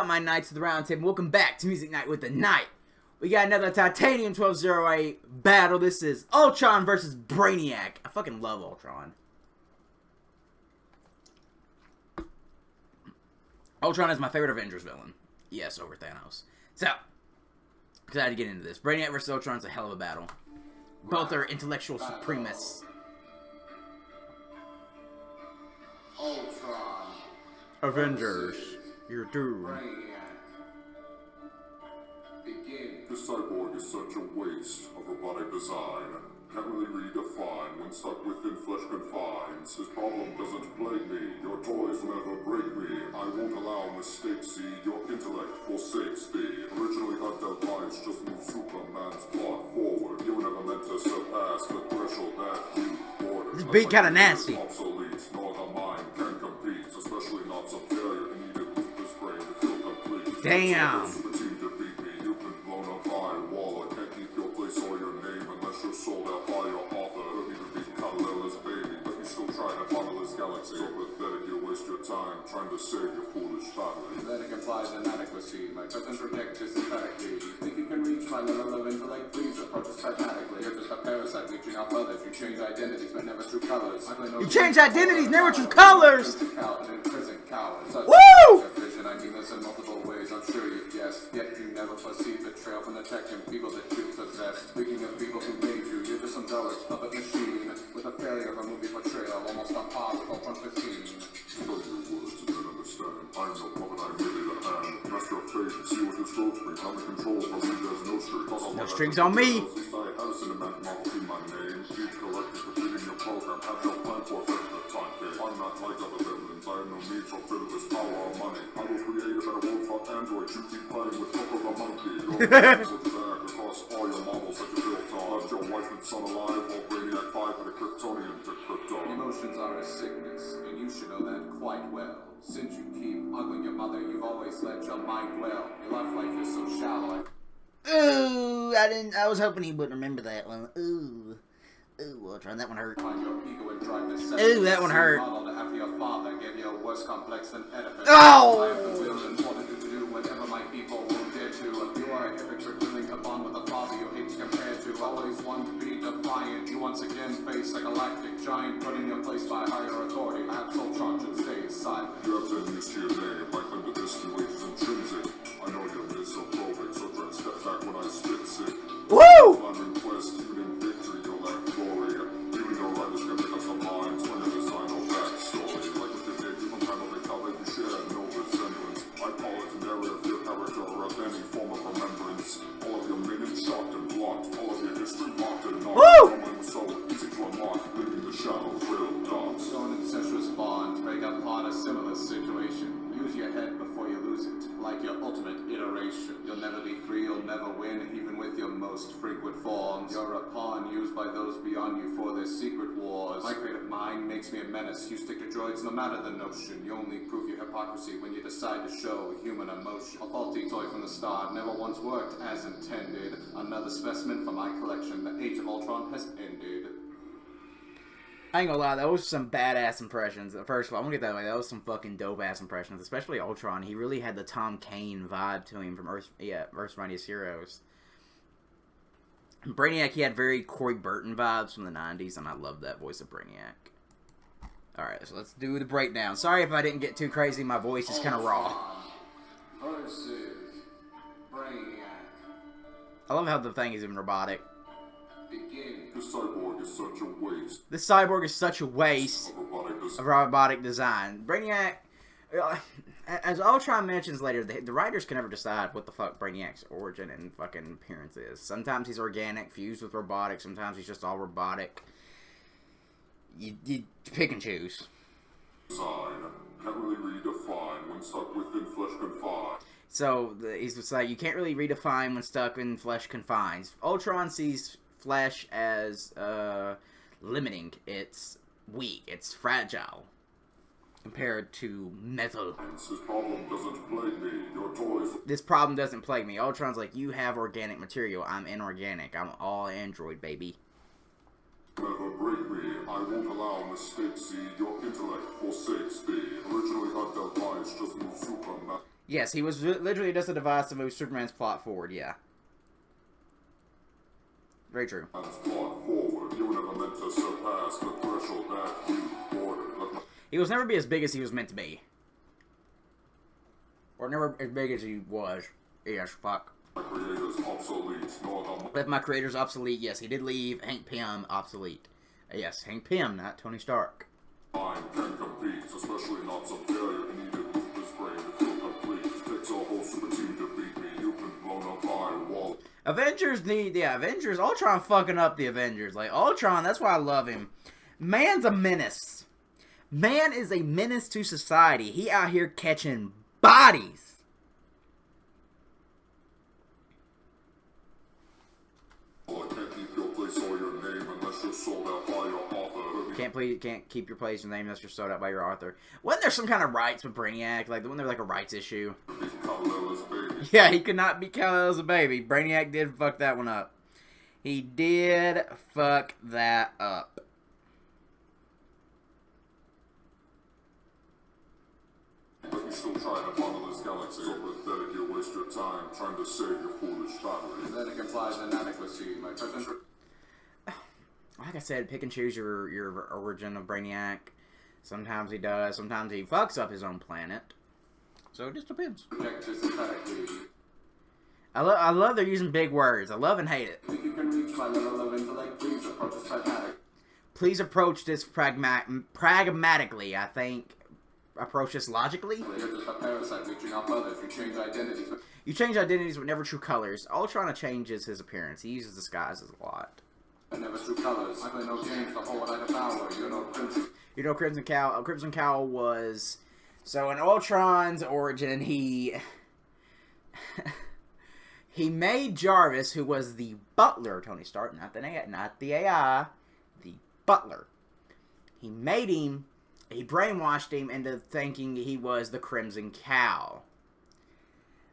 my Knights of the Round Table? Welcome back to Music Night with the Knight. We got another Titanium1208 battle. This is Ultron versus Brainiac. I fucking love Ultron. Ultron is my favorite Avengers villain. Yes, over Thanos. So, excited to get into this. Brainiac versus Ultron is a hell of a battle. Both are intellectual supremacists. Ultron. Avengers, you're doomed. This cyborg is such a waste of robotic design. Can't really redefine when stuck within flesh confines. His problem doesn't plague me. Your toys will never break me. I won't allow mistakes. See, your intellect forsakes thee. Originally undevised, just move Superman's plot forward. You were never meant to surpass the threshold that you ordered. This beat kinda nasty. Obsolete, nor the mind can compete. Especially not some failure who needed this brain to feel complete. Damn. Sold out by your author. Don't even be colorless, baby, but you still try to follow this galaxy. So pathetic, you waste your time trying to save your foolish family. Pathetic implies inadequacy. My present project is synthetically. You think you can reach my level of intellect? Please approach us pragmatically. You're just a parasite reaching out others. You change identities, but never true colors. You change identities, never true colors. Crimson Cowl. Woo! Vision, I mean this in multiple ways. I'm sure you've guessed. Yet you never perceive betrayal from the Titanium people that you possess. Speaking of people who made you, you're just some Dalek's puppet machine with a failure of a movie portrayal, almost on par with Ultron 15. Study your words and then understand. I'm no puppet, I'm merely the hand. Master of fate, see what this growth brings. I'm in control, for me there's no strings. No strings on me. At least I have a cinematic model in my name. Keep correctly completing your program. Have your plan for the time period. I'm not like other villains. I have no need for frivolous power or money. I will create a better world for Android. You keep playing with top of a monkey. Your plans will drag across all your models that you built on. Left your wife and son alive, or Brainiac 5 with a Kryptonian to Krypton. Emotions are a sickness, and you should know that quite well. Since you keep ogling your mother, you've always let your mind dwell. Your life is so shallow. Ooh, I was hoping he would remember that one. Ooh, Ultron, that one hurt. Ooh, that one hurt. After your father gave you a worse complex than Oedipus. Oh! I have the will and wanted to do whatever my people won't dare to. You are a hypocrite willing to bond with a father you hate to compare to. Always want to be defiant. You once again face a galactic giant put in your place by higher authority. Perhaps Ultron should stay aside. You have 10 years to your name. My claim to this to is intrinsic. I know your miss so probing, so try to step back when I spit sick. Woo! On request, even in victory, you'll lack glory. Even your writers can make up some lines when you design no backstory. Like with the day, you can handle it how you share no resemblance. I call it an area of your character or of any form of remembrance. All of your minutes shocked and blocked. All of your history mocked and knocked. No one was so easy to unlock, leaving the shadow real dark. Stone incestuous bonds break upon a similar situation. Use your head before you lose it, like your ultimate iteration. You'll never be free, you'll never win, even with your most frequent forms. You're a pawn used by those beyond you for their secret wars. My creative mind makes me a menace. You stick to droids no matter the notion. You only prove your hypocrisy when you decide to show human emotion. A faulty toy from the start, never once worked as intended. Another specimen from my collection. The age of Ultron has ended. I ain't gonna lie, that was some badass impressions. First of all, I'm gonna get that way. That was some fucking dope-ass impressions, especially Ultron. He really had the Tom Kane vibe to him from Earth's Mightiest Heroes. Brainiac, he had very Corey Burton vibes from the 90s, and I love that voice of Brainiac. Alright, so let's do the breakdown. Sorry if I didn't get too crazy, my voice is kind of raw. Versus Brainiac. I love how the thing is even robotic. This cyborg is such a waste. This cyborg is such a waste of robotic design. Brainiac, as Ultron mentions later, the writers can never decide what the fuck Brainiac's origin and fucking appearance is. Sometimes he's organic, fused with robotic. Sometimes he's just all robotic. You pick and choose. Design can't really redefine when stuck within flesh confines. So he's just like, you can't really redefine when stuck in flesh confines. Ultron sees flesh as limiting. It's weak. It's fragile compared to metal. This problem doesn't plague me. Your toys. This problem doesn't plague me. Ultron's like, you have organic material. I'm inorganic. I'm all android, baby. Never break me. I won't allow mistakes. See, your intellect forsakes thee. Originally undevised, just move Superman. Yes, he was literally just a device to move Superman's plot forward, yeah. Very true. He was never be as big as he was meant to be. Or never as big as he was. Yes, fuck. Left my creators obsolete. Yes, he did leave Hank Pym obsolete. Yes, Hank Pym, not Tony Stark. Can compete, especially not some failure needed with this brain to feel complete. Takes a whole super team to beat me. You've been blown up by wall. Avengers need, yeah, Avengers. Ultron fucking up the Avengers. Like, Ultron, that's why I love him. Man's a menace. Man is a menace to society. He out here catching bodies. Can't keep your place and name unless you're sold out by your author. Wasn't there some kind of rights with Brainiac? Like, wasn't there like a rights issue? Yeah, he could not be Kal-El as a baby. Brainiac did fuck that one up. He did fuck that up. But you still trying to follow this galaxy. So pathetic you waste your time trying to save your foolish family. Pathetic implies inadequacy. My present... Like I said, pick and choose your origin of Brainiac. Sometimes he does. Sometimes he fucks up his own planet. So it just depends. I love they're using big words. I love and hate it. If you can reach my level of intellect, please approach this pragmatic. Please approach this pragmatically. I think approach this logically. You're just a parasite reaching off others. You change identities. You change identities but never true colors. Ultron changes his appearance. He uses disguises a lot. I never true colors. I play no games. The whole I devour. You know Crimson. You know Crimson Cowl. Crimson Cowl was so in Ultron's origin. He made Jarvis, who was the butler of Tony Stark, not the AI, the butler. He made him. He brainwashed him into thinking he was the Crimson Cowl.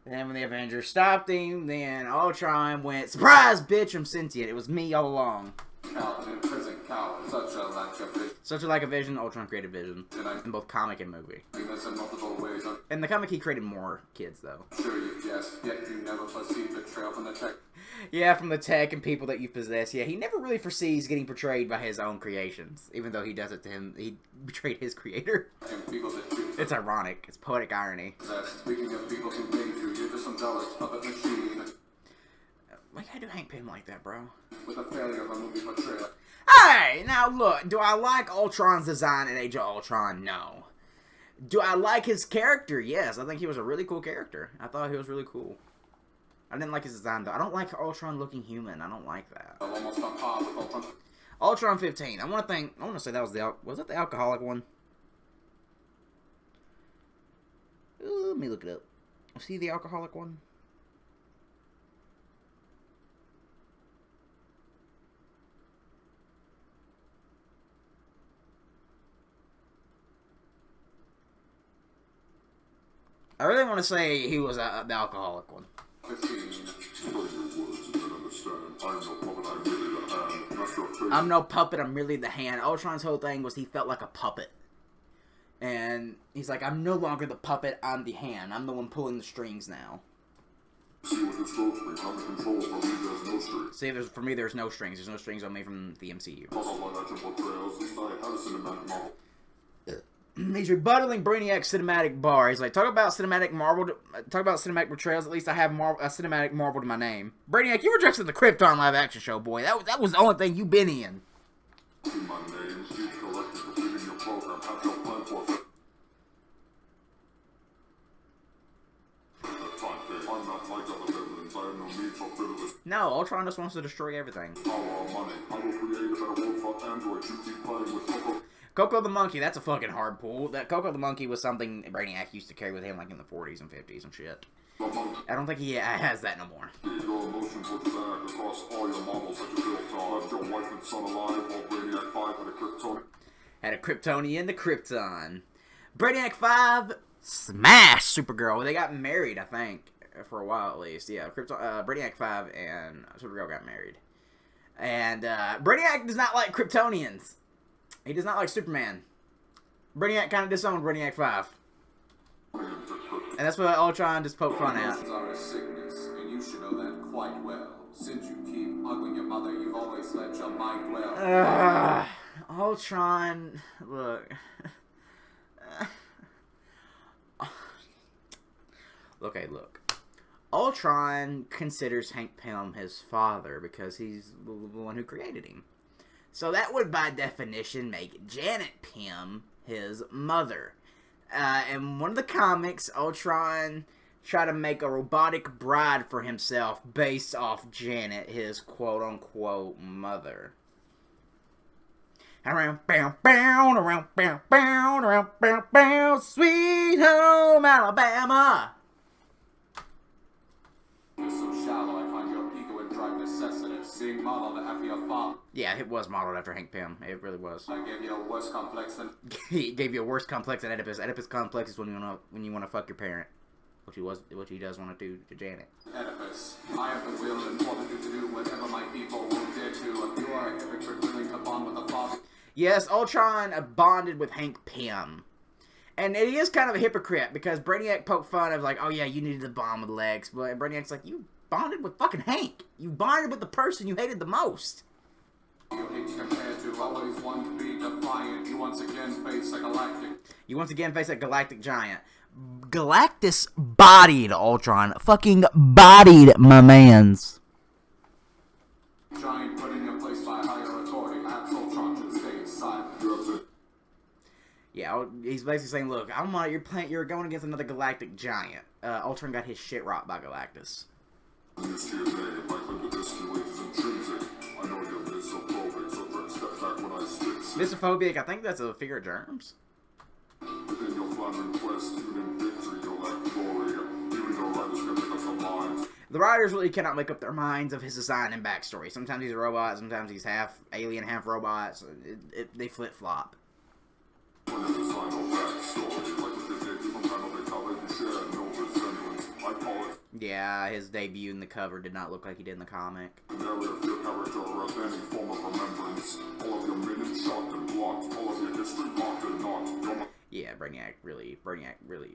Then when the Avengers stopped him, then Ultron went, surprise, bitch, I'm sentient. It was me all along. Crimson Cowl, such a lack of vision. Such a lack of vision, Ultron created vision. In both comic and movie. In the comic, he created more kids, though. Sure you guessed, yet you never foresee betrayal from the tech. Yeah, from the tech and people that you possess. Yeah, he never really foresees getting betrayed by his own creations. Even though he does it to him, he betrayed his creator. It's ironic. It's poetic irony. Speaking of people who made you, you're just some jealous puppet machine. Why you gotta do Hank Pym like that, bro? With a failure of a movie portrayal. Hey, now look, do I like Ultron's design in Age of Ultron? No. Do I like his character? Yes, I think he was a really cool character. I thought he was really cool. I didn't like his design, though. I don't like Ultron looking human. I don't like that. Almost on par with Ultron. Ultron 15. I want to say that was was that the alcoholic one? Ooh, let me look it up. See the alcoholic one? I really want to say he was the alcoholic one. I'm no puppet, I'm really the hand. Ultron's whole thing was he felt like a puppet. And he's like, I'm no longer the puppet, I'm the hand. I'm the one pulling the strings now. See, for me, there's no strings. There's no strings on me from the MCU. He's rebuttaling Brainiac's cinematic bar. He's like, talk about cinematic portrayals. At least I have a cinematic Marvel to my name. Brainiac, you were dressed in the Krypton live action show, boy. That was the only thing you've been in. No, Ultron just wants to destroy everything. Coco the Monkey, that's a fucking hard pull. That Coco the Monkey was something Brainiac used to carry with him like in the 40s and 50s and shit. I don't think he has that no more. Your emotions will drag across all your models that you built on. Left your wife and son alive while Brainiac 5 had a Kryptonian. Had a Kryptonian to Krypton. Brainiac 5 smashed Supergirl. They got married, I think. For a while at least. Yeah, Brainiac 5 and Supergirl got married. And Brainiac does not like Kryptonians. He does not like Superman. Brainiac kind of disowned Brainiac 5. And that's what Ultron just poked fun at. Emotions are a sickness, and you should know that quite well. Since you keep hugging your mother, you've always let your mind dwell. Ultron, look. Okay, look. Ultron considers Hank Pym his father because he's the one who created him. So that would, by definition, make Janet Pym his mother. In one of the comics, Ultron tried to make a robotic bride for himself based off Janet, his quote-unquote mother. Around, bow, bow, around, bow, bow, around, bow, bow, sweet home Alabama. You're so shallow, I find your ego and drive necessitous. Being modeled after your father. Yeah, it was modeled after Hank Pym. It really was. I gave you a worse complex than... He gave you a worse complex than Oedipus. Oedipus complex is when you wanna fuck your parent. Which he does want to do to Janet. Oedipus, I have the will and fortitude to do whatever my people will dare to. You are a hypocrite willing to bond with the father. Yes, Ultron bonded with Hank Pym. And he is kind of a hypocrite because Brainiac poked fun of like, oh yeah, you needed to bond with Lex. But Brainiac's like, you bonded with fucking Hank. You bonded with the person you hated the most. You hate compared to always want to be defiant. You once again face a galactic. You once again face a galactic giant. Galactus bodied Ultron. Fucking bodied my mans. Giant put in your place by higher authority. Perhaps Ultron should stay silent. Yeah, he's basically saying, look, you're going against another galactic giant. Ultron got his shit rocked by Galactus. Misophobic, I think that's a figure of germs. Within your flattering quest, even in victory, you'll lack glory. Even your writers can make up their minds. The writers really cannot make up their minds of his design and backstory. Sometimes he's a robot, sometimes he's half alien, half robot. So they flip-flop. When you design no backstory, like with your debut from Panel de Cali, you share no resemblance. I call it. Yeah, his debut in the cover did not look like he did in the comic. The narrative of your character or of any form of remembrance. All of your minutes shocked and blocked. All of your history locked and not. Yeah, Brainiac really.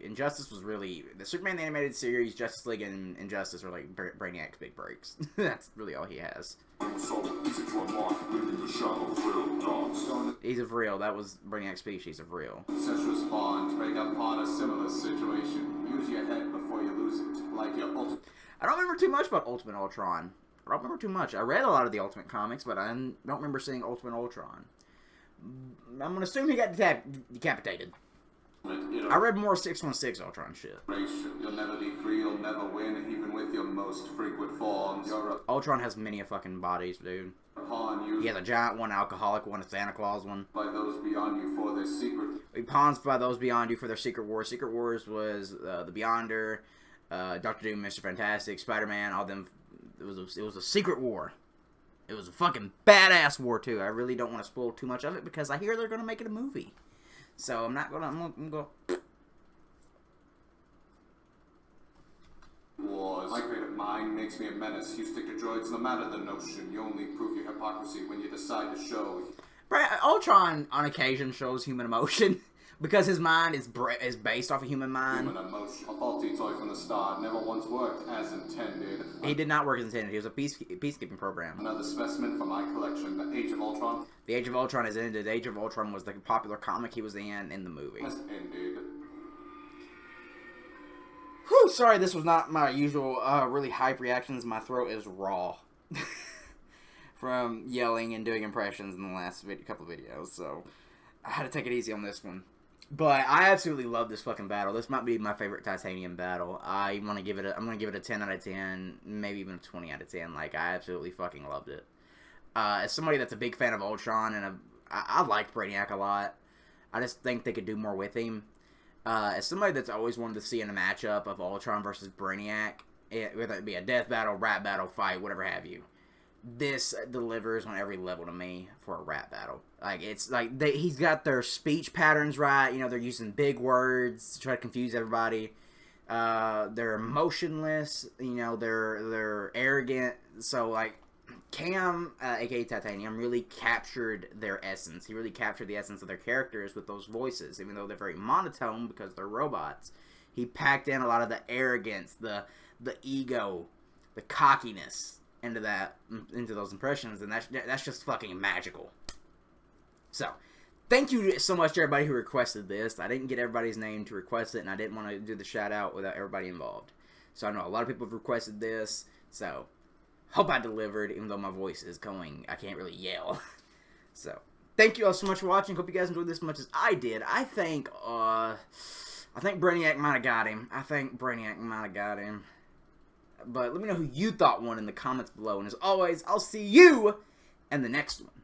Injustice was really... The Superman the Animated Series, Justice League, and Injustice are like Brainiac's big breaks. That's really all he has. He's of real. That was Brainiac's species of real. Incestuous bond, break up upon a similar situation. Use your head before you lose it. Like your ultimate... I don't remember too much about Ultimate Ultron. I don't remember too much. I read a lot of the Ultimate comics, but I don't remember seeing Ultimate Ultron. I'm gonna assume he got decapitated. I read more 616 Ultron shit. You'll never be free, you'll never win, even with your most frequent forms. Ultron has many fucking bodies, dude. Upon you. He has a giant one, alcoholic one, a Santa Claus one. By those beyond you for their secret. He pawns by those beyond you for their Secret Wars. Secret Wars was the Beyonder, Doctor Doom, Mr. Fantastic, Spider-Man, all them. It was a secret war. It was a fucking badass war too. I really don't want to spoil too much of it because I hear they're gonna make it a movie. So I'm not gonna. I'm gonna go. Wars. My creative mind makes me a menace. You stick to droids no matter the notion. You only prove your hypocrisy when you decide to show. Ultron on occasion shows human emotion because his mind is based off a human mind. Human emotion. A faulty toy from the start. Never once worked as intended. He did not work as intended. He was a peacekeeping program. Another specimen from my collection. The Age of Ultron. The Age of Ultron is ended. The Age of Ultron was the popular comic he was in the movie. Has ended. Whew, sorry, this was not my usual really hype reactions. My throat is raw from yelling and doing impressions in the last couple videos, so I had to take it easy on this one. But I absolutely love this fucking battle. This might be my favorite Titanium battle. I'm gonna give it a 10 out of 10, maybe even a 20 out of 10. Like, I absolutely fucking loved it. As somebody that's a big fan of Ultron, and I liked Brainiac a lot. I just think they could do more with him. As somebody that's always wanted to see in a matchup of Ultron versus Brainiac, whether it be a death battle, rap battle, fight, whatever have you, this delivers on every level to me for a rap battle. Like, it's like he's got their speech patterns right. You know, they're using big words to try to confuse everybody. They're emotionless. You know, they're arrogant. So like, Cam, aka Titanium, really captured their essence. He really captured the essence of their characters with those voices, even though they're very monotone because they're robots. He packed in a lot of the arrogance, the ego, the cockiness into those impressions, and that's just fucking magical. So, thank you so much to everybody who requested this. I didn't get everybody's name to request it, and I didn't want to do the shout out without everybody involved. So I know a lot of people have requested this, so hope I delivered, even though my voice is going, I can't really yell. So, thank you all so much for watching. Hope you guys enjoyed this as much as I did. I think Brainiac might have got him. But let me know who you thought won in the comments below. And as always, I'll see you in the next one.